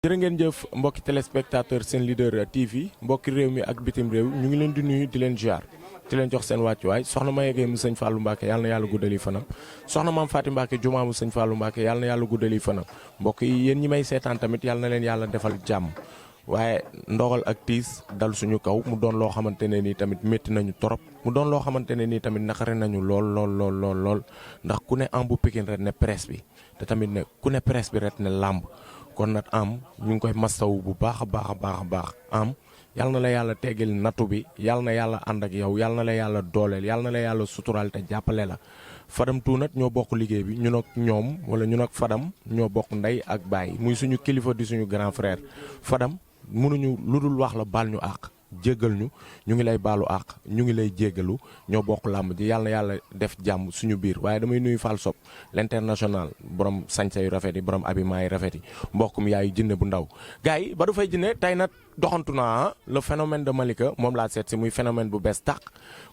jërë ngeen jëf mbokki téléspectateur seen leader TV mbokki réew mi ak bitim réew ñu ngi leen di nuyu di leen ziar di leen jox seen wàccuwaay soxna Maye Gueye mu sëñ Fallou Mbacke yàlla na yàlla guddali fanam soxna Maam Faty Mbacke jumaa mu sëñ Fallou Mbacke yàlla na yàlla guddali fanam mbokk yi yéen ñi may seetaan tamit yàlla na leen yàlla defal jàmm waaye ndogal ak tiis dal suñu kaw mu doon loo xamante ne nii tamit métti nañu torop mu doon loo xamante ne nii tamit naqare nañu lool ndax ku ne am bu Pikine ret ne presse bi te tamit ne ku ne presse bi ret ne làmb kon nag am ñu ngi koy mastaw bu baax a baax am yàlla na la yàlla teggal nattu bi yàlla na yàlla ànd ak yow yàlla na la yàlla dooleel yàlla na la yàlla suturaal te jàppale la Fadam tuunat ñoo bokk liggéey bi ñun ak ñoom wala ñun ak Fadam ñoo bokk ndey ak baay muy suñu kilifa di suñu grand frère Fadam mënuñu lu dul wax la baal ñu àq jéggal ñu ngi lay baalu àq ñu ngi lay jéggalu ñoo bokk làmb ji yàlla na yàlla def jàmm suñu biir waaye damay nuyu Fall Sob l'international borom sañsa yu rafet yi borom habillement yi rafet yi mbokkum yaayu jinne bu ndaw gars yi ba du fay jinne tey nag doxantu naa le phénomène de Malika moom laa seet si muy phénomène bu bees tàq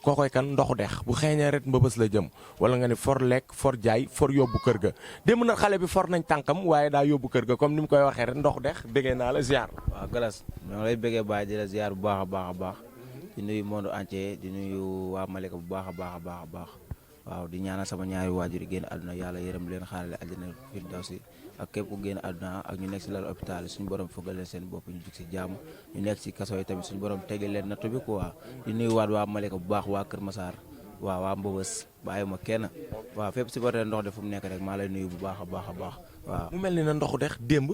kookoy kan ndoxu dex bu xeeñee ret mbëbës la jëm wala nga ne for lekk for jaay for yóbbu kër ga démb na xale bi for nañ tànkam waaye daa yóbbu kër ga comme ni mu koy waxee rek ndoxu dex bëggee naa la ziar. waaw Galas ñoo lay bëggee baay di la ziar bu baax a baax di nuyu monde entier di nuyu waa Malika bu baax a baax waaw di ñaanal sama ñaari waajur yi génn àdduna yàlla yërëm leen xaarale àjjana firdawsi ak képp ku génn àdduna ak ñu nekk si lal hôpital suñu borom fëggal leen seen bopp ñu jug si jàmm ñu nekk si kaso yi tamit suñu borom teggal leen nattu bi quoi di nuyu waat waa Malika bu baax waa Kër Massar waaw waa Mbëbës bàyyiwuma kenn waaw fépp si barte ndox de fu mu nekk rek maa lay nuyu bu baax a baax waaw. mu mel ni na ndoxu dex démb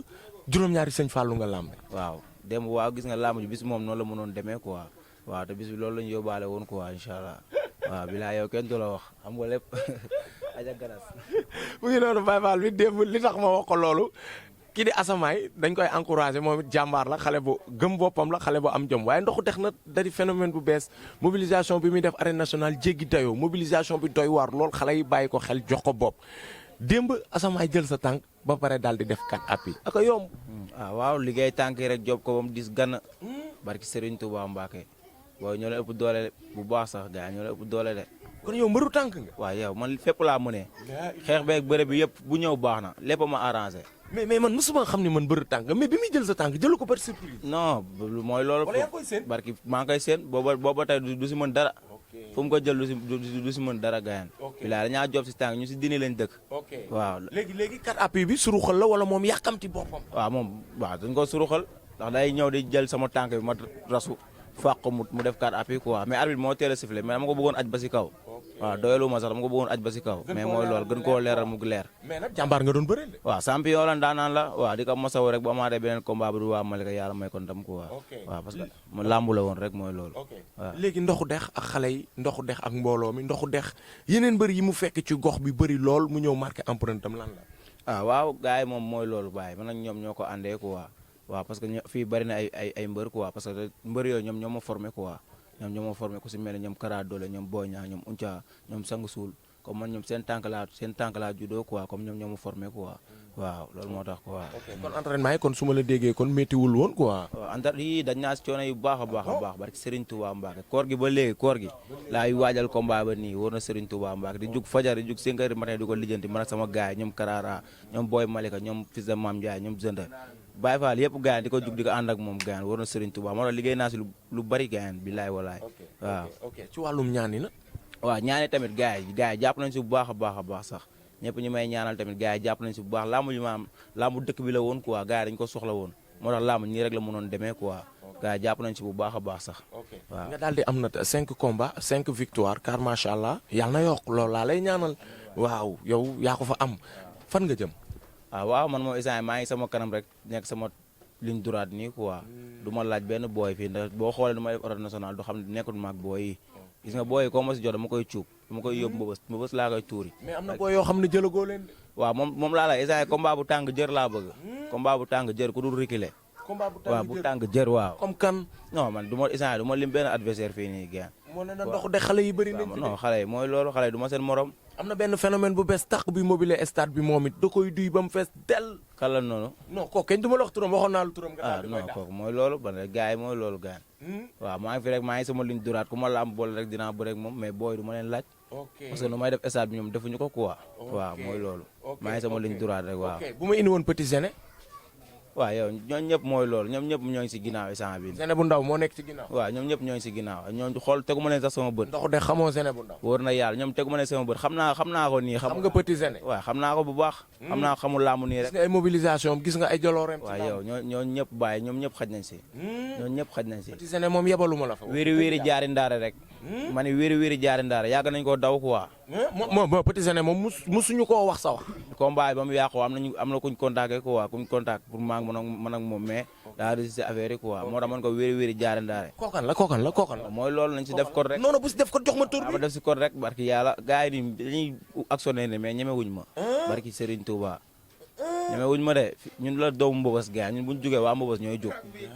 juróom-ñaari sëñ Fallou nga làmbe. waaw démb waaw gis nga làmb ji bis moom noonu la mënoon demee quoi waaw te bis bi loolu la ñu yóbbaale woon quoi incha allah waaw bilaa yow kenn du la wax xam nga lépp aja garas mu ngi noonu Baye Fall bi démb li tax ma wax ko loolu kii di Asamaay dañ koy encouragé moom it jàmbaar la xale bu gëm boppam la xale bu am jom waaye ndoxu dex na dari phénomène bu bees mobilisation bi muy def arène nationale jéggi dayoo mobilisation bi doy waar lool xale yi bàyyi ko xel jox ko bopp démb Asamaay jël sa tànk ba pare daal di def 4 appuis ak a yomb. waaw liggéey tànk yi rek job ko ba mu dis gann barki Serigne Touba Mbacke booy ñoo la ëpp doole bu baax sax gars ñoo la ëpp doole de. kon yow mbëru tànk nga. waaw yow man fépp laa mënee. xeex beeg bëre bi yëpp bu ñëw baax na lépp ma arrangé. mais man mosuma xam ne man mbëru tànk mais bi muy jël sa tànk jëlu ko par surprise. non mooy loolu. wala yaa ngi koy seen barki maa ngi koy seen booba tey du si mën dara. fu mu ko jël du si mën dara gayaan. bilaa dañaa job si tànk ñu si dini lañ dëkk. waaw léegi 4 appuis bi suruxal la wala moom yàkkamti boppam. waaw moom waaw dañ ko suruxal ndax day ñëw di jël sama tànk bi ma rasu fàq mu def 4 appuis quoi mais arbitre moo teel a sifflé mais dama ko bëggoon aj ba si kaw. waaw doyalu ma sax dama ko bëggoon aj ba si kaw. mais mooy loolu gën koo leeral mu leer. mais nag jàmbaar nga doon bëre de. waaw champion la daanaan la waaw di ko mosaw rek bu amaatee beneen combat bi du waa Malika yàlla may ko ndam quoi. waaw parce que mu làmbu la woon rek mooy loolu. waaw léegi ndoxu dex ak xale yi ndoxu dex ak mbooloo mi ndoxu dex yeneen mbër yi mu fekk ci gox bi bëri lool mu ñëw marqué empreinte am lan la. waaw gars yi moom mooy loolu baay man ak ñoom ñoo ko àndee quoi. waaw parce que fii bari na ay mbër quoi parce que mbër yooyu ñoom ñoo ma formé quoi ñoom ñoo ma formé ku si mel ne ñoom Kara Doole ñoom Boña ñoom Unca ñoom Sangu Suul comme man ñoom seen tànk laa juddoo quoi comme ñoom ñoo ma formé quoi waaw loolu moo tax quoi. kon entraînement yi kon su ma la déggee kon méttiwul woon quoi. waaw yi dañ naa si coono yu baax a baax barki Serigne Touba Mbacke koor gi ba léegi koor gi laay waajal combat ba nii wóor na Serigne Touba Mbacke di jug fajar di jug 5 heures du matin di ko lijjanti man ak sama gars yi ñoom Karara ñoom Boy Malika ñoom fils de Mame Ndiaye ñoom Zenda Baye Fall yëpp gaayan di ko jug di ko ànd ak moom gaayan war na Serigne Touba moo tax liggéey naa si lu bari gaayan bilaay walaay waaw. ci wàllum ñaani na. waaw ñaani tamit gars yi jàpp nañ si bu baax a baax sax ñëpp ñu may ñaanal tamit gars yi jàpp nañ si bu baax laamu li maam laamu dëkk bi la woon quoi gars yi dañu ko soxla woon moo tax laamu ñii rek la mënoon demee quoi gars yi jàpp nañ si bu baax a baax sax. waaw nga daal di am na 5 combats 5 victoires car macha allah yàlla na yokk loolu laa lay ñaanal waaw yow yaa ko fa am fan nga jëm. waaw man moom instant maa ngi sama kanam rek nekk sama ligne droite nii quoi du ma laaj benn booy fii ndax boo xoolee du ma def arène nationale du xam ne nekkul maag booy yi gis nga booy yi comme ma si jot dama koy cuub dama koy yóbbu mbëbës laa koy tuuri. mais am na booy yoo xam ne jëlagoo leen de. waaw moom laa la instant combat bu tàng jër laa bëgg. combat bu tàng jër ku dul reculer. waaw bu tàng jër waaw. comme kan. non man du ma lim benn adversaire fii nii gars. moo ne na ndox de xale yi bëri nañ ci non xale yi mooy loolu xale yi du ma seen morom. am na benn phénomène bu bees tax bi mobile stade bi moom it da koy duy ba mu fees dell. kala noonu. non kooku kenn du ma la wax turam waxoon naa la turam. nga non kooku mooy loolu ba ne gars yi mooy loolu gars waaw maa ngi fi rek maa ngi sama ligne duraat ku ma la am boole rek dinaa bëre ak moom mais booy du ma leen laaj. parce que nu may def stade bi ñoom defuñu ko quoi. waaw mooy loolu. maa ngi sama ligne duraat rek waaw. bu ma indi woon Petit Zéné. waaw yow ñoom ñëpp mooy loolu ñoom ñëpp ñoo ngi si ginnaaw instant bi Zene bu ndaw moo nekk ci ginnaaw. waaw ñoom ñëpp ñoo ngi si ginnaaw ñoom xool tegu ma leen sax sama bët ndox de xamoo Zene bu ndaw. wóor na yàlla ñoom tegu ma leen sama bët xam naa ko nii xam nga petit Zene. waaw xam naa ko bu baax xam naa xamul laamu nii gis rek nga ay mobilisation gis nga ay jolooreem. waaw yow ñoo ñëpp bàyyi ñoom ñëpp xaj nañ si ñoom ñëpp xaj nañ si petit Zene moom yebaluma la fa. wéeri jaari ndaare rek ma ne wéeri jaari ndaare yàgg nañ koo daw quoi moom petit Zene moom musuñu koo wax sa wax. combat ba mu yàqoo am na kuñ contacté quoi kuñ contact pour maa ngi mën ak moom mais daa résister affaire yi quoi moo tax man ko wéeri jaari ndaare kookan la mooy loolu nañ si def code rek non bu si def ko jox ma tur bi. ba def si code rek barki yàlla gars yi ni dañuy actionné ne mais ñemewuñ ma barki Serigne Touba ñemewuñ ma de ñun la doomu Mbobos gars ñun buñ jógee waa Mbobos ñooy jóg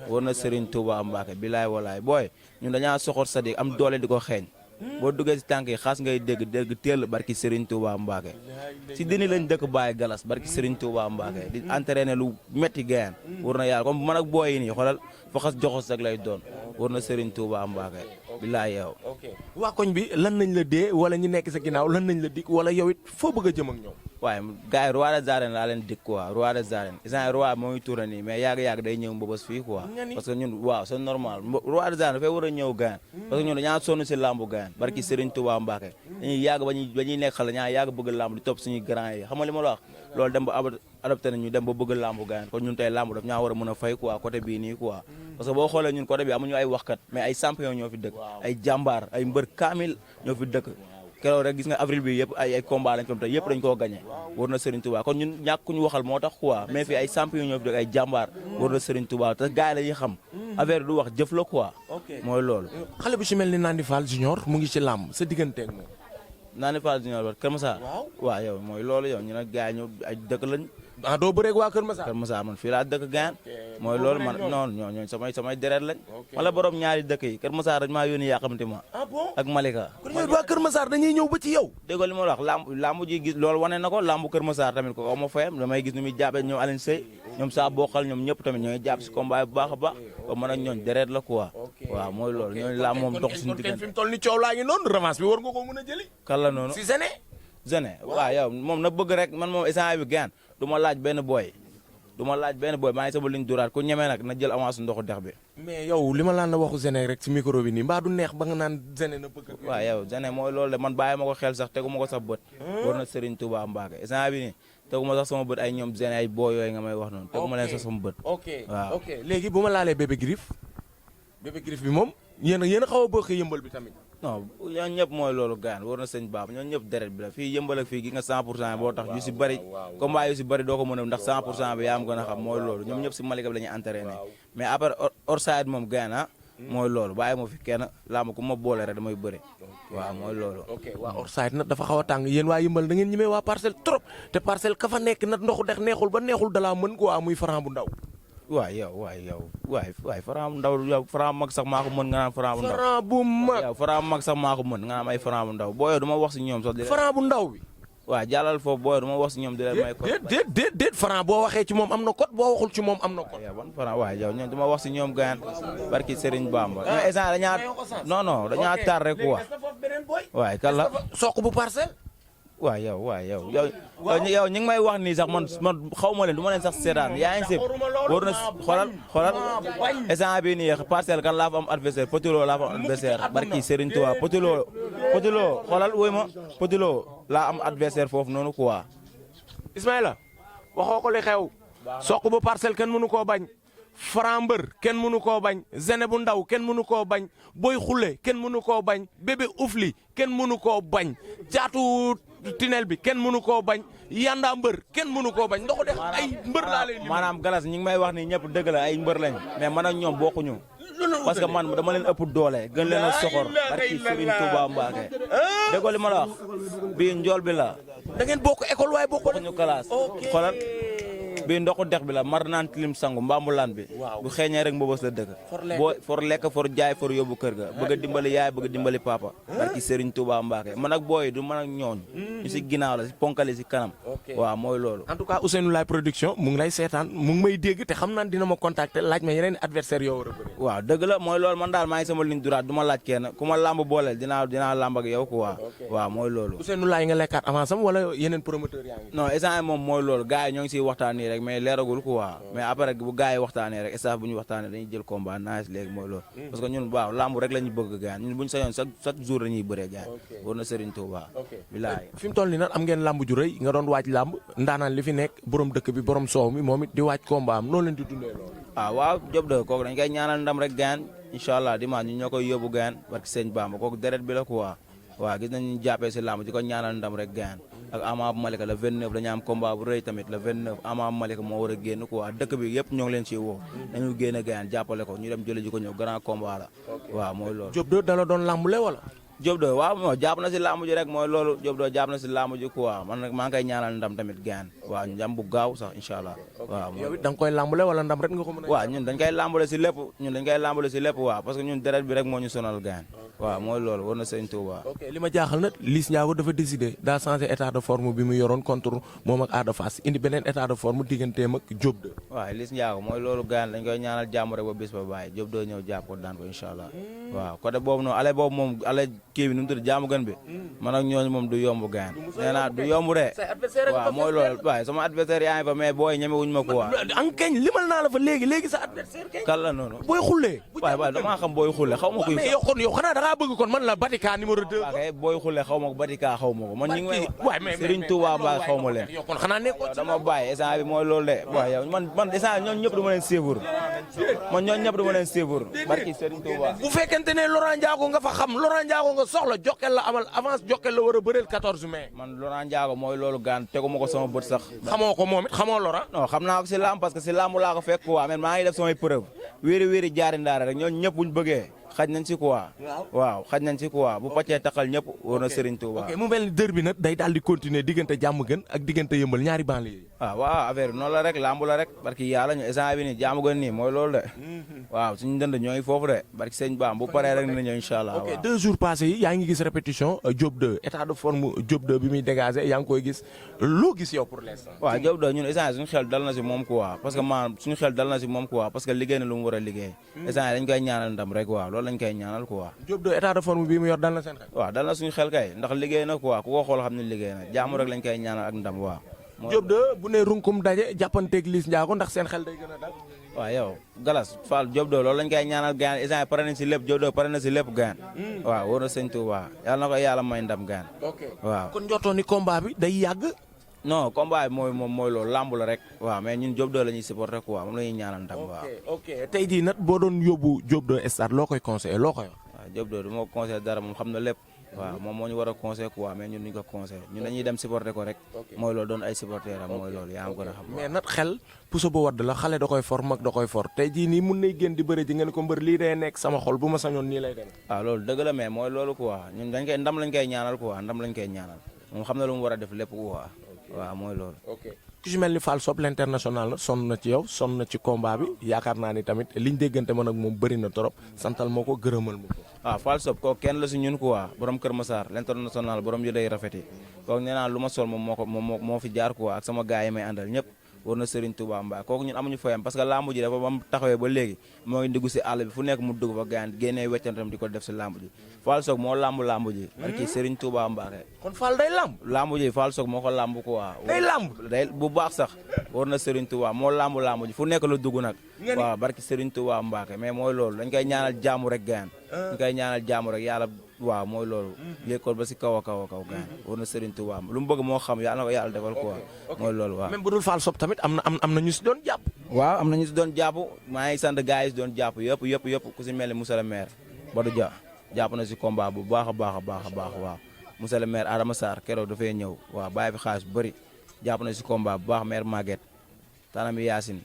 war na Serigne Touba Mbacke bilaay walaay booy ñun dañaa soxor sadik am doole di ko xeeñ boo duggee si tànk yi xaas ngay dégg teel barki Serigne Touba Mbacke si dini lañ dëkk Baye Galas barki Serigne Touba Mbacke di entraîné lu metti gayan war na yàlla comme man ak booy yi nii xoolal fa xas joxos rek lay doon war na Serigne Touba Mbacke bilaay yow waa koñ bi lan nañ la dee wala ñu nekk sa ginnaaw lan nañ la dik wala yow it foo bëgg a jëm ak ñoom. waaye gars yi roi des arènes laa leen dik quoi roi des arènes isant roi moo ngi tourné nii mais yàgg-yàgg day ñëw Mbobos fii quoi parce que ñun waaw c'est normal roi des arènes dafay war a ñëw gayan parce que ñun dañaa sonn si lambu gayan barki Serigne Touba Mbacke dañuy yàgg ba ñuy nekk xale dañaa yàgg bëgg lamb di topp suñuy grand yi xam nga li ma la wax loolu dem ba adopté nañu dem ba bëgg lambu gayan kon ñun tey lambu daf ñaa war a mën a fay quoi côté bii nii quoi parce que boo xoolee ñun côté bi amuñu ay waxkat mais ay champion ñoo fi dëkk ay jàmbaar ay mbër kaamil ñoo fi dëkk keroog rek gis nga avril bi yëpp ay combat lañ ko te yëpp dañ koo gagné war na Serigne Touba kon ñun ñàkk ñu waxal moo tax quoi mais fii ay champion ñoo fi dëkk ay jàmbaar war na Serigne Touba te gars yi la ñuy xam affaire du wax jëf la quoi mooy loolu xale bu ci mel ni Nandi Fall Junior mu ngi ci làmb sa digganteeg moom. Nandi Fall Junior ba Kër Massar waaw yow mooy loolu yow ñu ne gars yi ñu ay dëkk lañ ah doo bëreeg waa Kër Massar. Kër Massar man fii laa dëkk gaan mooy loolu man noonu ñooñu samay deret lañ wala borom ñaari dëkk yi Kër Massar dañ maa yónni yàqamti ma ak Malika kon yow waa Kër Massar dañuy ñëw ba ci yow. déggoo li ma la wax lambu ji gis loolu wane na ko lambu Kër Massar tamit ko ma fayam damay gis nu muy jàppee ñoom Alioune Seye ñoom saa bokkal ñoom ñëpp tamit ñooy jàpp si combat bu baax a baax ba mën ak ñooñ deret la quoi waaw mooy loolu ñooñu lamb moom dox suñu diggante fi mu toll ni coow laa ngi noonu revanche bi war nga ko mën a jëli. kan la noonu si Zene. Zene waaw yow moom na bëgg rek man moom instant bi gaan du ma laaj benn boy maa ngi sama ligne duraat ku ñemee nag na jël avance ndoxu dex bi mais yow li ma laan la waxu Zene rek ci micro bi nii mbaa du neex ba nga naan Zene na bëgg. waaw yow Zene mooy loolu de man bàyyi ma ko xel sax tegu ma ko sax bët war na Serigne Touba Mbacke instant bi nii tegu ma sax sama bët ay ñoom Zene ay boo yooyu nga may wax noonu tegu ma leen sax sama bët waaw ok léegi bu ma laalee bébé griffe bi moom yéen a xaw a bëgg yëmbal bi tamit. non ñooñu ñëpp mooy loolu gaan war na sëñ baab ñooñu ñëpp deret bi la fii yëmbal ak fii gi nga 100 pour cent boo tax yu si bëri combat yu si bëri doo ko mën a ndax 100 pour cent bi yaa am gën a xam mooy loolu ñoom ñëpp si Malika bi la ñuy entraîné mais après outside moom gaan mooy loolu bàyyi ma fi kenn laa ma ku ma boole rek damay bëri waaw mooy loolu ok waa outside nag dafa xaw a tàng yéen waa yëmbal da ngeen ñemee waa parcelle trop te parcelle ka fa nekk nag ndoxu dex neexul ba neexul dalaa mën quoi muy Franc bu ndaw waay Franc bu ndaw yow Franc mag sax maa ko mën nga naan Franc bu ndaw Franc bu mag yow Franc mag sax maa ko mën nga naan ay Franc bu ndaw booyoo du ma wax si ñoom sax Franc bu ndaw bi waaw jàllal foofu booyoo du ma wax si ñoom di leen may code déet Franc boo waxee ci moom am na code boo waxul ci moom am na code yow ban Franc waaw yow ñoom du ma wax si ñoom gayaan barki Serigne Bamba ñoom instant dañaa tar rek quoi waay kan la soq bu parcelle waaw yow ñu ngi may wax nii sax man xaw ma leen du ma leen sax seetaan yaa ngi sëb war na xoolal instant bii nii parcelle kan laa fa am adversaire Petit Lo laa fa am adversaire barki Serigne Touba Petit Lo xoolal wóoy ma Petit Lo laa am adversaire foofu noonu quoi. Ismaïla waxoo ko li xew soq bu parcelle kenn mënu koo bañ Franc mbër kenn mënu koo bañ Zene bu ndaw kenn mënu koo bañ Boy Xule kenn mënu koo bañ bébé Oufli kenn mënu koo bañ caatu tinel bi kenn mënu koo bañ yanda mbër kenn mënu koo bañ ndoxu def ay mbër laa lay maanaam galas ñi ngi may wax ni ñëpp dëgg la ay mbër lañ mais man ak ñoom bokkuñu parce que man dama leen ëpp doole gën leen a soxor barki Serigne Touba Mbacke dégg li ma la wax bii njool bi la da ngeen bokk école waaye bokkuñu classe xoolal bii ndoxu dex bi la mar naan tilim sangu mbambulaan bi bu xeeñee rek Mbobos la dëkk boo for lekk for jaay for yóbbu kër ga bëgg a dimbali yaay bëgg a dimbali papa barki Serigne Touba Mbacke man ak booy du man ak ñooñ ñu si ginnaaw la si ponkali si kanam waaw mooy loolu en tout cas Ousseynou Laye production mu ngi lay seetaan mu ngi may dégg te xam naa dina ma contacter laaj ma yeneen adversaire yoo war a bëri waaw dëgg la mooy loolu man daal maa ngi sama ligne droite du ma laaj kenn ku ma lamb booleel dinaa lamb ak yow quoi waaw mooy loolu Ousseynou Laye nga lekkaat avance am wala yeneen promoteur yaa ngi non instant moom mooy loolu gars yi ñoo ngi siy waxtaan nii rek mais leeragul quoi mais après bu gars yi waxtaanee rek staff bu ñu waxtaanee dañuy jël combat nice léegi mooy loolu parce que ñun waaw lamb rek la ñu bëgg gaan ñun buñu sañoon chaque jour dañuy bëree gaan war na Serigne Touba bilaay fi mu toll nii nag am ngeen lamb ju rëy nga doon waaj lamb ndaanaan li fi nekk borom dëkk bi borom soow mi moom it di waaj combat am noonu leen di dundee loolu waaw Diop de kooku dañ koy ñaanal ndam rek gaan incha allah dimanche ñu ñoo koy yóbbu gaan barki sëñ Bamba kooku deret bi la quoi waaw gis nañ ñu jàppee si lamb di ko ñaanal ndam rek gaan ak Ama Malika le 29 dañu am combat bu rëy tamit le 29 Ama Malika moo war a génn quoi dëkk bi yëpp ñoo ngi leen ciy woo dañu génn gaan jàppale ko ñu dem jële ji ko ñëw grand combat la waaw mooy loolu Diop de dala doon lambule wala Diop de waaw moo jàpp na si lamb ji rek mooy loolu Diop de jàpp na si lamb ji quoi man nag maa ngi koy ñaanal ndam tamit gaan waaw ndam bu gaaw sax incha allah waaw yow it da nga koy lambule wala ndam rek nga ko mën a waaw ñun dañ koy lambale si lépp waaw parce que ñun deret bi rek moo ñu sonal gaan waaw mooy loolu war na sëñ Touba. ok li ma jaaxal nag Liss Ndiago dafa décidé daa changé état de forme bi mu yoroon contre moom ak Ada Fass indi beneen état de forme digganteem ak Diop de. waaw Liss Ndiago mooy loolu gaan dañ koy ñaanal jàmm rek ba bis ba bàyyi Diop de ñëw jàpp ko daan ko incha allah waaw côté boobu noonu ale boobu moom ale kii bi nu mu tudd jaamu gën bi man ak ñooñu moom du yomb gaan nee naa du yomb de waaw mooy loolu waaye sama adversaire yaa ngi fa mais booy ñeme wuñ ma ko waa an kañ limal naa la fa léegi sa adversaire kañ kan la noonu booy xullee waaye damaa xam booy xulle xaw ma kuy mais yow xanaa da ngaa bëgg kon man la Batika numéro 2 waaw kay booy xulle xaw ma ko Batika xaw ma ko man ñu ngi may Serigne Touba Mbaye xaw ma leen yow kon xanaa nekkoo ci dama bàyyi instant bi mooy loolu de waaw yow man instant ñoom ñëpp du ma leen suivre man ñoom ñëpp du ma leen suivre barki Serigne Touba bu fekkente ne Laurent Ndiago nga fa xam Laurent Ndiago nga soxla Jokkel la amal avance Jokkel la war a bëreel 14 mai man Laurent Ndiago mooy loolu gaan tegu ma ko sama bët sax xamoo ko moom it xamoo Laurent non xam naa ko si lamb parce que si lamb laa ko fekk quoi mais maa ngi def samay preuve wéeri jaari ndaara rek ñooñu ñëpp buñ bëggee xaj nañ si quoi waaw xaj nañ si quoi bu pàccee taxal ñëpp war na Serigne Touba. ok mu mel ni dër bi nag day daal di continuer diggante jàmm gën ak diggante yëmbal ñaari banlieue yi waaw affaire bi noonu la rek lamb la rek barki yàlla ñu instant bi nii jàmm gën nii mooy loolu de waaw suñu dënd ñoo ngi foofu de barki sëñ Ba bu paree rek nañu incha allah ok 2 jours passés yi yaa ngi gis répétition Diop 2 état de forme Diop 2 bi muy dégagé yaa ngi koy gis loo gis yow pour l'instant waaw Diop 2 ñun instant suñu xel dal na si moom quoi parce que maanaam suñu xel dal na si moom quoi parce que liggéey na lu mu war a liggéey instant dañ koy ñaanal ndam rek waaw loolu lañ koy ñaanal quoi Diop 2 état de forme bii mu yor dal na seen xel waaw dal na suñu xel kay ndax liggéey na quoi ku ko xool xam ne liggéey na jàmm rek lañ koy ñaanal ak ndam waaw Diop 2 bu ne runkum daje jàppanteeg Liss Ndiago ndax seen xel day gën a dal waaw yow Galas Fall Diop 2 loolu lañ koy ñaanal gaan instant pare nañ si lépp Diop 2 pare na si lépp gaan waaw war na sëñ Touba yàlla na ko yàlla may ndam gaan waaw kon njortoon ni combat bi day yàgg non combat bi mooy loolu lamb la rek waaw mais ñun Diop 2 la ñuy supporter quoi moom la ñuy ñaanal ndam waaw ok tey jii nag boo doon yóbbu Diop 2 stade loo koy conseillé loo koy wax waaw Diop 2 du ma ko conseillé dara moom xam na lépp waaw moom moo ñu war a conseillé quoi mais ñun duñ ko conseillé ñun dañuy dem supporter ko rek mooy loolu doon ay supporter am mooy loolu yaa am ko a xam mais nag xel puso ba wadd la xale da koy for mag da koy for tey jii nii mun nay génn di bëri ji ngeen ko mbër lii day nekk sama xol bu ma sañoon nii lay dem waaw loolu dëgg la mais mooy loolu quoi ñun dañ koy ndam lañ koy ñaanal quoi ndam lañ koy ñaanal moom xam na lu mu war a def lépp quoi waaw mooy loolu ku ci mel ni Fall Sob l'international la sonn na ci yow sonn na ci combat bi yaakaar naa ni tamit liñ déggante man ak moom bëri na trop santal moo ko gërëmal ma ko waaw Fall Sob kooku kenn la si ñun quoi borom Kër Massar l'international borom yu day rafet yi kooku nee naa lu ma sol moom moo fi jaar quoi ak sama gars yi may àndal ñëpp war na Serigne Touba Mbaye kooku ñun amuñu fayam parce que lamb ji dafa bam taxawee ba léegi moo ngi dugg si àll bi fu nekk mu dugg fa gaan génnee weccantam di ko def si lamb ji Fall Sob moo lamb ji barki Serigne Touba Mbaye kon Fall day lamb ji Fall Sob moo ko lamb quoi day lamb day bu baax sax war na Serigne Touba moo lamb ji fu nekk la dugg nag waaw barki Serigne Touba Mbaye mais mooy loolu dañ koy ñaanal jàmm rek gaan dañ koy ñaanal jàmm rek yàlla waaw mooy loolu yéekool ba si kaw a kaw gaan war na Serigne Touba lu mu bëgg moo xam yàlla na ko yàlla defal quoi mooy loolu waaw même bu dul Fall Sob tamit am na ñu si doon jàpp waaw am na ñu si doon jàpp maa ngi sant gars yi si doon jàpp yëpp ku si mel ni monsieur le maire Badou Dia jàpp na si combat bu baax a baax waaw monsieur le maire Adama Sarr keroog dafay ñëw waaw bàyyi fi xaalis bu bëri jàpp na si combat bu baax maire Maguette Tanami Yacine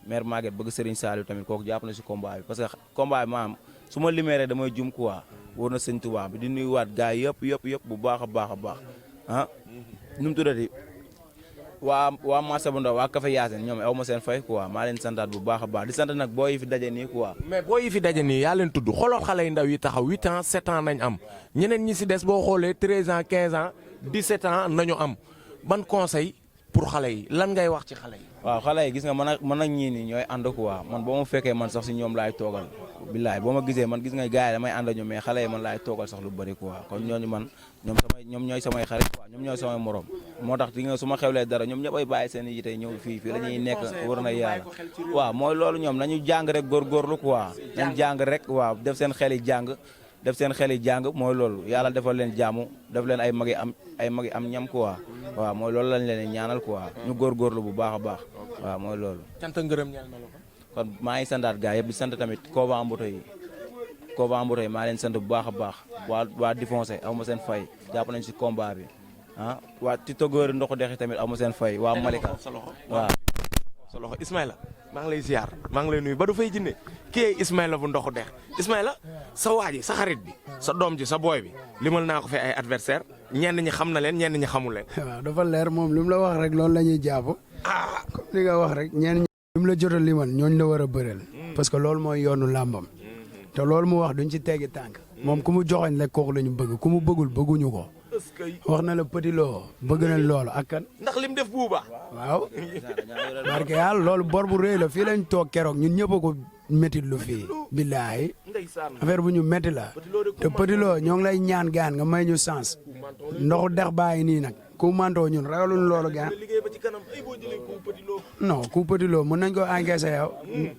maire Maguette bëgg Serigne Saliou tamit kooku jàpp na si combat bi parce que combat bi maanaam su ma limee rek damay jum quoi war na sëñ Touba bi di nuyuwaat gars yi yëpp bu baax a baax ah nu mu tuddati waa marché bu ndaw waa Café Yacine ñoom aw ma seen fay quoi maa leen santaat bu baax a baax di sant nag boo yi fi daje nii quoi mais boo yi fi daje nii yaa leen tudd xoolal xale yu ndaw yi taxaw 8 ans 7 ans nañ am ñeneen ñi si des boo xoolee 13 ans 15 ans 17 ans nañu am ban conseil pour xale yi lan ngay wax ci xale yi. waaw xale yi gis nga man ak ñii nii ñooy ànd quoi man boo ma fekkee man sax si ñoom laay toogal billaay boo ma gisee man gis nga gars yi damay ànd ak ñoom mais xale yi man laay toogal sax lu bëri quoi kon ñooñu man ñoom ñooy samay xarit quoi ñoom ñooy samay morom moo tax di nga su ma xewlee dara ñoom ñëpp ay bàyyi seen yite ñëw fii la ñuy nekk war na yàlla waaw mooy loolu ñoom nañu jàng rek góorgóorlu quoi nañ jàng rek waaw def seen xel yi jàng mooy loolu yàlla defal leen jaamu def leen ay magi am ñam quoi waaw mooy loolu lañ leen ñaanal quoi ñu góorgóorlu bu baax a baax waaw mooy loolu. cant ngërëm ñaan na la ko. kon maa ngi santaat gars yëpp di sant tamit Kova Mbuto yi maa leen sant bu baax a baax waa Difoncé aw ma seen fay jàpp nañ si combat bi ah waa Titogóori ndoxu dexi tamit aw ma seen fay waa Malika waaw. sa loxo Ismaïla maa ngi lay ziar maa ngi lay nuyu ba du fay jinne kii Ismaïla bu ndoxu dex Ismaïla sa waa ji sa xarit bi sa doom ji sa booy bi limal naa ko fi ay adversaire ñenn ñi xam na leen ñenn ñi xamul leen. waaw dafa leer moom li mu la wax rek loolu la ñuy jàpp. comme li nga wax rek ñenn ñi li mu la jot a limal ñooñu la war a bëreel. parce que loolu mooy yoonu làmbam. te loolu mu wax duñ ci teggi tànk. moom ku mu joxoñ rek kooku la ñu bëgg ku mu bëggul bëgguñu ko. wax na la Petit Lo bëgg na loolu ak kan. ndax lim def buuba. waaw. barke yàlla loolu bor bu rëy la fii lañ toog keroog ñun ñëpp a ko métti lu fii. billaahi affaire bu ñu métti la. te Petit Lo ñoo ngi lay ñaan gaan nga may ñu sens. ndoxu dex bàyyi nii nag. ku mantoo ñun ragaluñ loolu gaan. non ku Petit Lo mën nañ ko encaissé yow.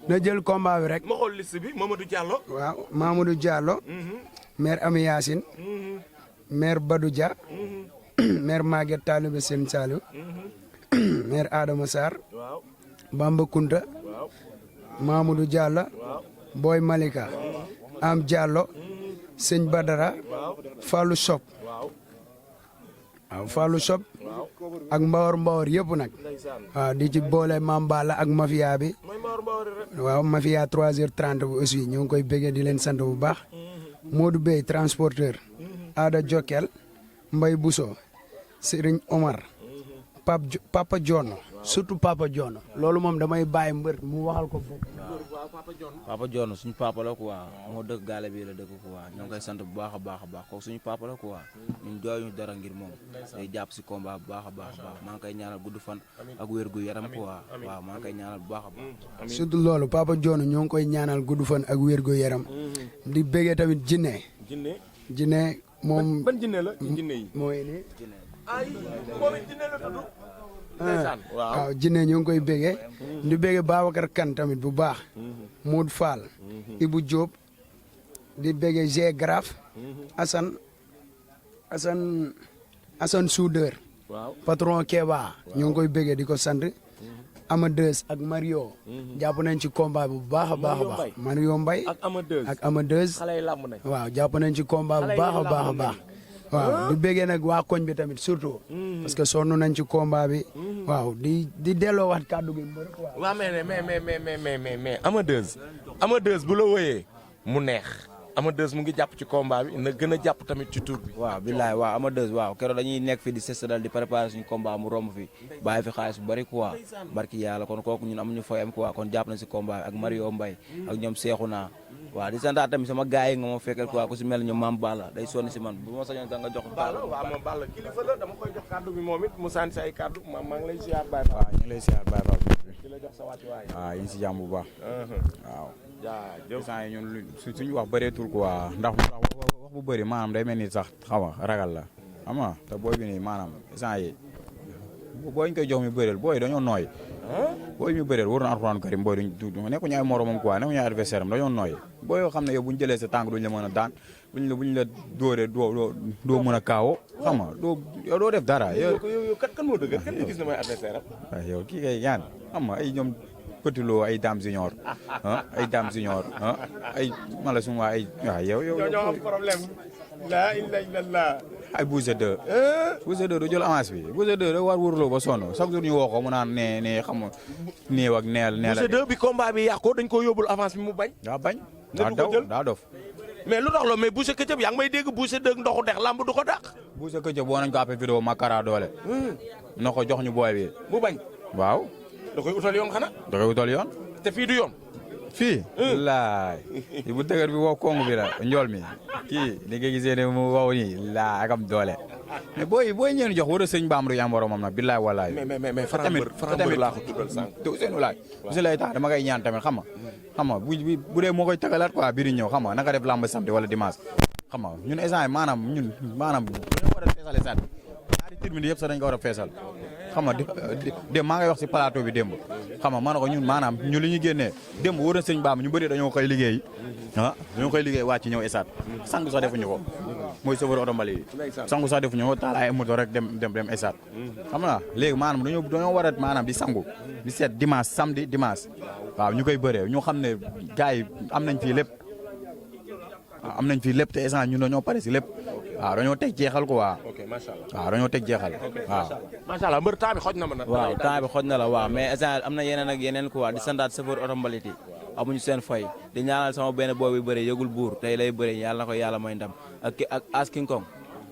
na jël combat bi rek. ma xool liste bi Mamadou Diallo. waaw Mamadou Diallo. maire Ami Yacine. maire Badou Dia. maire Maguette Talibé Sène Saliou. maire Adama Sarr. Bamba Kunta. Mamadou Diallo. Boy Malika. Am Diallo. Sëñ Badara. Fallou Shop. waaw Fallou Shop. ak Mbawar yëpp nag. waaw di ci boole Mambala ak mafia bi. waaw mafia 3h30 bi aussi ñoo ngi koy bëggee di leen sant bu baax. Modou Bey transporteur. Ada Jokel. Mbay Bousso. Serigne Omar. Papa John surtout Papa John loolu moom damay bàyyi mbër mu waxal ko bopp. Papa John suñu papa la quoi moo dëkk gaale bi la dëkk quoi ñoo ngi koy sant bu baax a baax kooku suñu papa la quoi ñun jooyuñu dara ngir moom day jàpp si combat bu baax a baax maa ngi koy ñaanal gudd fan ak wér gu yaram quoi waaw maa ngi koy ñaanal bu baax a baax. surtout loolu Papa John ñoo ngi koy ñaanal gudd fan ak wér gu yaram di bëggee tamit jinne moom ban jinne la jinne yi mooy ni ay moom it jinne la tudd. waaw jinne ñu ngi koy béggee di béggee Babacar Kane tamit bu baax Modou Fall Ibou Diop di béggee G Graf Assane Soudeur patron Keba ñu ngi koy béggee di ko sant Amadeus ak Mario jàpp nañ ci combat bu baax a baax a baax Mario Mbaye ak Amadeus waaw jàpp nañ ci combat bu baax a baax a baax waaw di béggee nag waa koñ bi tamit surtout parce que sonn nañ ci combat bi waaw di delloo waat kàddu gi mbër waaw mais Amadeus bu la wooyee mu neex Amadeus mu ngi jàpp ci combat bi na gën a jàpp tamit ci tur bi. waaw billaay waaw Amadeus waaw keroog dañuy nekk fi di sestadal di préparer suñu combat mu romb fi bàyyi fi xaalis bu bëri quoi barki yàlla kon kooku ñun amuñu fayam quoi kon jàpp nañ si combat bi ak Mario Mbaye ak ñoom Seexuna waaw di santaat tamit sama gars yi nga ma fekkal quoi ku si mel ni ñoom Mame Balla day sonn si man bu ma sañoon sax nga jox ko Balla waaw moom Balla kilifa la dama koy jox kàddu bi moom it mu sànni si ay kàddu maa ngi lay ziar Baye Fall. waaw ñu ngi lay ziar Baye Fall di la jox sa wàccuwaay. waaw yi ngi si jàmm bu baax. waaw. jaajëf saa yi ñun suñu wax bëreetul quoi ndax wax bu bëri maanaam day mel ni sax xaw ma ragal la xam nga te booy bi nii maanaam saa yi booy ñu koy jox mi bëreel booy dañoo nooy. booy ñu bëreel war na Alxuraan Karim booy duñ nekkuñu ay moromam quoi nekkuñu ay adversaire am dañoo nooy booy yoo xam ne yow bu ñu jëlee sa tànk duñ la mën a daan buñ la dóoree doo mën a kaawoo xam nga doo def dara. yow kan moo dëgg kan nga gis ne mooy adversaire am. waaw yow kii kay ñaan xam nga ay ñoom Petit Lo ay Dame Junior ay Dame Junior ay mala suma waa ay waaw yow ñoo am problème la ilaha illallah ay Boucher 2 Boucher 2 du jël avance bi Boucher 2 da war wërloo ba sonn chaque jour ñu woo ko mu naan ne xam nga néew ak neel Boucher 2 bi combat bi yàqoo dañ ko yóbbul avance bi mu bañ daa bañ daa dof mais lu tax la mais Boucher Ketchup yaa ngi may dégg Boucher 2 ndoxu dex lamb du ko dàq Boucher Ketchup boo nañ ko appel vidéo Makara doole na ko jox ñu booy bi mu bañ waaw da koy utal yoon xanaa da koy utal yoon te fii du yoon fii laay bu dëgër bi wow kongu bi la njool mi kii li nga gisee ne mu wow nii laa akam doole mais booy ñeen jox war a sëñ Bamba du yam boromam nag billaay wallaay. mais Franc mbër laa ko tuddal sànq. te Ousseynou laay Ousseynou lay tax dama koy ñaan tamit xam nga bu dee moo koy tagalaat quoi bii di ñëw xam nga naka def lamb samedi wala dimanche xam nga ñun instant yi maanaam dañoo war a feesal stade ñaari tribune yëpp sax dañ ko war a feesal xam nga démb maa ngay wax si plateau bi démb xam nga ma ne ko ñun maanaam ñu li ñu génnee démb wóor na sëñ Bamba ñu bëri dañoo koy liggéey dañoo koy liggéey wàcc ñëw stade sangu sax defuñu ko mooy chauffeur oto mbali yi sangu sax defuñu ko taal ay moto rek dem stade xam nga léegi maanaam dañoo war a maanaam di sangu di seet dimanche samedi dimanche waaw ñu koy bëree ñu xam ne gars yi am nañ fii lépp waaw am nañ fii lépp te instant ñun dañoo pare si lépp waaw dañoo teg jeexal ko waaw. ok macha allah waaw dañoo teg jeexal waaw. macha allah mbër temps bi xoj na ma nag. waaw temps bi xoj na la waaw mais instant am na yeneen ak yeneen quoi di santaat chauffeur oto mbalit yi amuñu seen fay di ñaanal sama benn boobu bëre yëgul buur tey lay bëre yàlla na ko yàlla may ndam ak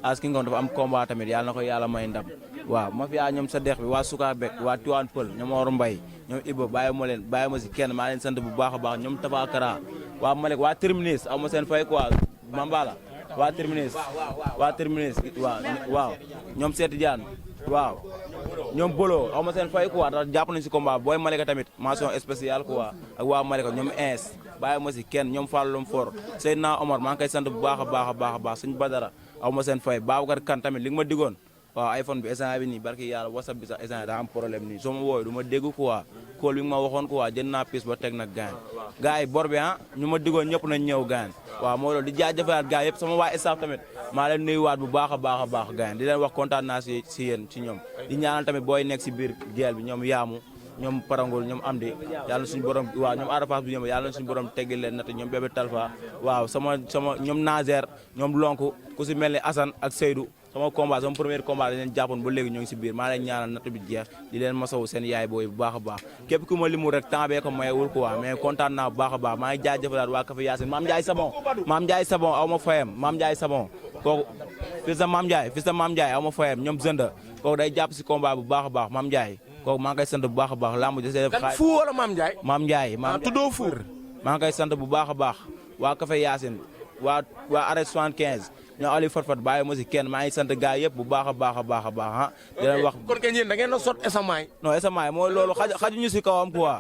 As King Kong dafa am combat tamit yàlla na ko yàlla may ndam waaw ma fiyaa ñoom sa dex bi waa Suka Bek waa Tiwaan Pël ñoom Mor Mbay ñoom Iba bàyyi ma si kenn maa leen sant bu baax a baax ñoom Tabakara waa Malek waa Terminus amu seen fay quoi Mambala waa Terminus waaw ñoom Seeti Jaan waaw ñoom Bolo aw ma seen fay quoi ndax jàpp nañu si combat booy Malika tamit mention spéciale quoi ak waa Malika ñoom ins bàyyi ma si kenn ñoom Fallum For Seydina Omar maa ngi koy sant bu baax a baax suñu Badara aw ma seen fay Babacar Kan tamit li nga ma digoon waaw iPhone bi instant bi nii barki yàlla WhatsApp bi sax instant daa am problème nii soo ma wooyu du ma dégg quoi kool bi nga ma waxoon quoi jënd naa piis ba teg nag gaan gars yi bor bi ñu ma digoon ñëpp nañ ñëw gaan waaw moo loolu di jaajëfalaat gars yëpp sama waa staff tamit maa leen nuyuwaat bu baax a baax gaan di leen wax kontaan naa si yéen ci ñoom di ñaanal tamit booy nekk si biir geel bi ñoom yaamu ñoom parangol ñoom amdi yàlla suñu borom waaw ñoom arafas bi ñoom yàlla suñu borom teggil leen natt ñoom bébé talfa waaw sama ñoom Nazer ñoom lonku ku si mel ni Assane ak Seydou sama combat sama premier combat dañ leen jàppoon ba léegi ñoo ngi si biir maa leen ñaanal natt bi jeex di leen masawu seen yaay booy bu baax a baax képp ku ma limu rek temps bee ko mayewul quoi mais kontaan naa bu baax a baax maa ngi jaajëfalaat waa Café Yacine Maam Ndiaye Sabon aw ma fayam Maam Ndiaye Sabon kooku fils de Maam Ndiaye aw ma fayam ñoom Zenda kooku day jàpp si combat bu baax a baax Maam Ndiaye kooku maa ngi koy sant bu baax a baax lamb ji def fu wala Maam Ndiaye tuddoo fu maa ngi koy sant bu baax a baax waa Café Yacine waa arrêt 75 ñoo Aliou Fatfat bàyyi ma si kenn maa ngi sant gars yëpp bu baax a baax di leen wax kon ke ñeen da ngeen a sot esamaay non esamaay mooy loolu xajuñu si kawam quoi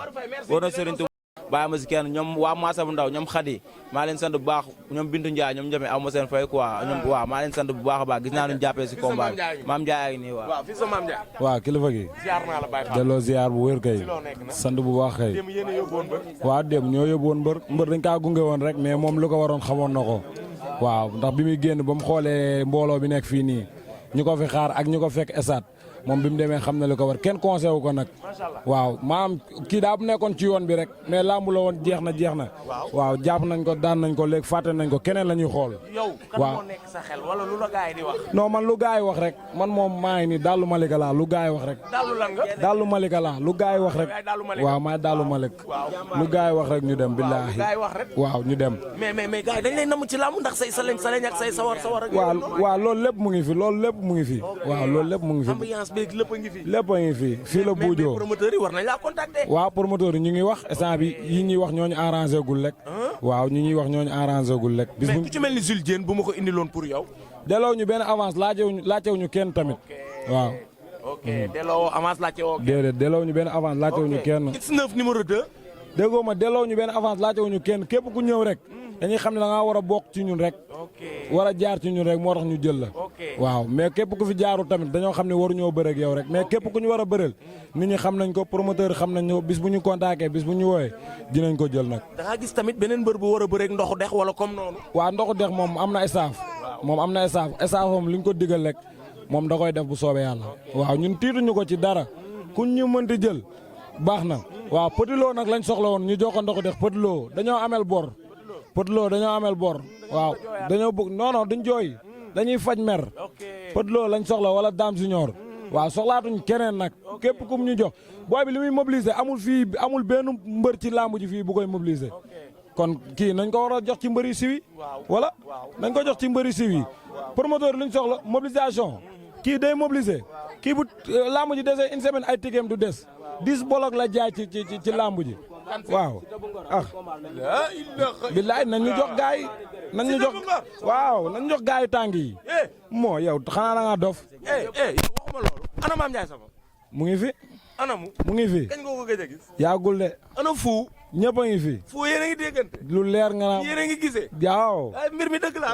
war na Serigne Touba bàyyi ma si kenn ñoom waa Massa bu ndaw ñoom Khady maa leen sant bu baax ñoom Bintu Ndiaye ñoom Njame aw ma seen fay quoi ñoom waaw maa leen sant bu baax a baax gis naa nuñ jàppee si combat bi Maam Ndiaye ak nii waaw fils de Maam Ndiaye waaw kilifa gi ziar naa la Baye Fall delloo ziar bu wér kay sant bu baax kay dem yéen a yóbbuwoon mbër waaw dem ñoo yóbbuwoon mbër dañ kaa gunge woon rek mais moom lu ko waroon xamoon na ko waaw ndax bi muy génn ba mu xoolee mbooloo bi nekk fii nii ñu ko fi xaar ak ñu ko fekk esat moom bi mu demee xam na li ko war kenn conseil wu ko nag waaw maam kii daa bu nekkoon ci yoon bi rek mais lambu la woon jeex na waaw jàpp nañ ko daan nañ ko léegi fàtte nañ ko keneen la ñuy xool yow kan moo nekk sa xel wala lu la gaay di wax non man lu gaay wax rek man moom maa ngi ni dallu Malika laa lu gaay wax rek dallu lan nga dallu Malika laa lu gaay wax rek waaw maa dallu Malik lu gaay wax rek ñu dem billaahi waaw ñu dem mais gaay dañ lay namu ci lamb ndax say saleñ ak say sawar ak waaw loolu lépp mu ngi fi loolu lépp mu ngi fi waaw loolu lépp mu ngi fi ambiance bi lépp a ngi fi lépp a ngi fi fii la buujoo promoteur yi war nañ laa contacter waaw promoteur yi ñu ngi wax instant bi yi ñuy wax ñooñu arrangé gul rek waaw ñi ñuy wax ñooñu arrangé gul rek mais ku ci mel ni Jules Diène bu ma ko indiloon pour yow delloo ñu benn avance laajew ñu kenn tamit waaw ok delloo avance laajtewoo déedéet delloo ñu benn avance laajew ñu kenn X9 numéro 2 déggoo ma delloo ñu benn avance laajew ñu kenn képp ku ñëw rek dañuy xam ne da ngaa war a bokk ci ñun rek war a jaar ci ñun rek moo tax ñu jël la waaw mais képp ku fi jaarul tamit dañoo xam ne waruñoo bëre ak yow rek mais képp ku ñu war a bëreel nit ñi xam nañ ko promoteur xam nañ ko bis bu ñu contacté bis bu ñu wooyee dinañ ko jël nag. da nga gis tamit beneen mbër bu war a bëre ak ndoxu dex wala comme noonu. waaw ndoxu dex moom am na staff moom li ñu ko digal rek moom da koy def bu soobee yàlla waaw ñun tiituñu ko ci dara kuñ ñu mënti jël baax na waaw Petit Lo nag lañ soxla woon ñu jox ko ndoxu dex Petit Lo dañoo amel bor waaw dañoo bëgg non duñ jooy dañuy faj mer Petit Lo lañ soxla wala Dame Junior waaw soxlaatuñ keneen nag képp kum ñu jox booy bi li muy mobiliser amul benn mbër ci làmb ji fii bu koy mobiliser kon kii nañ ko war a jox ci mbëri siwi wala nañ ko jox ci mbëri siwi promoteur luñ soxla mobilisation kii day mobiliser kii bu làmb ji desee une semaine ay tigéem du des 10 bolok la jaay ci làmb ji waaw ah billaay nañ ñu jox gaay nañ ñu jox waaw nañ jox gaay tàng yi moo yow xanaa da ngaa dof waxuma loolu ana Mame Ndiaye Savon mu ngi fi anamu mu ngi fi kañ nga ko gëj a gis yaagul de ana fu ñëpp a ngi fi fu yéen a ngi déggante lu leer nga naan yéen a ngi gisee waaw ay mbir mi dëgg la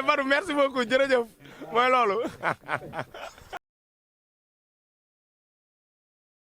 Badou merci beaucoup jërëjëf mooy loolu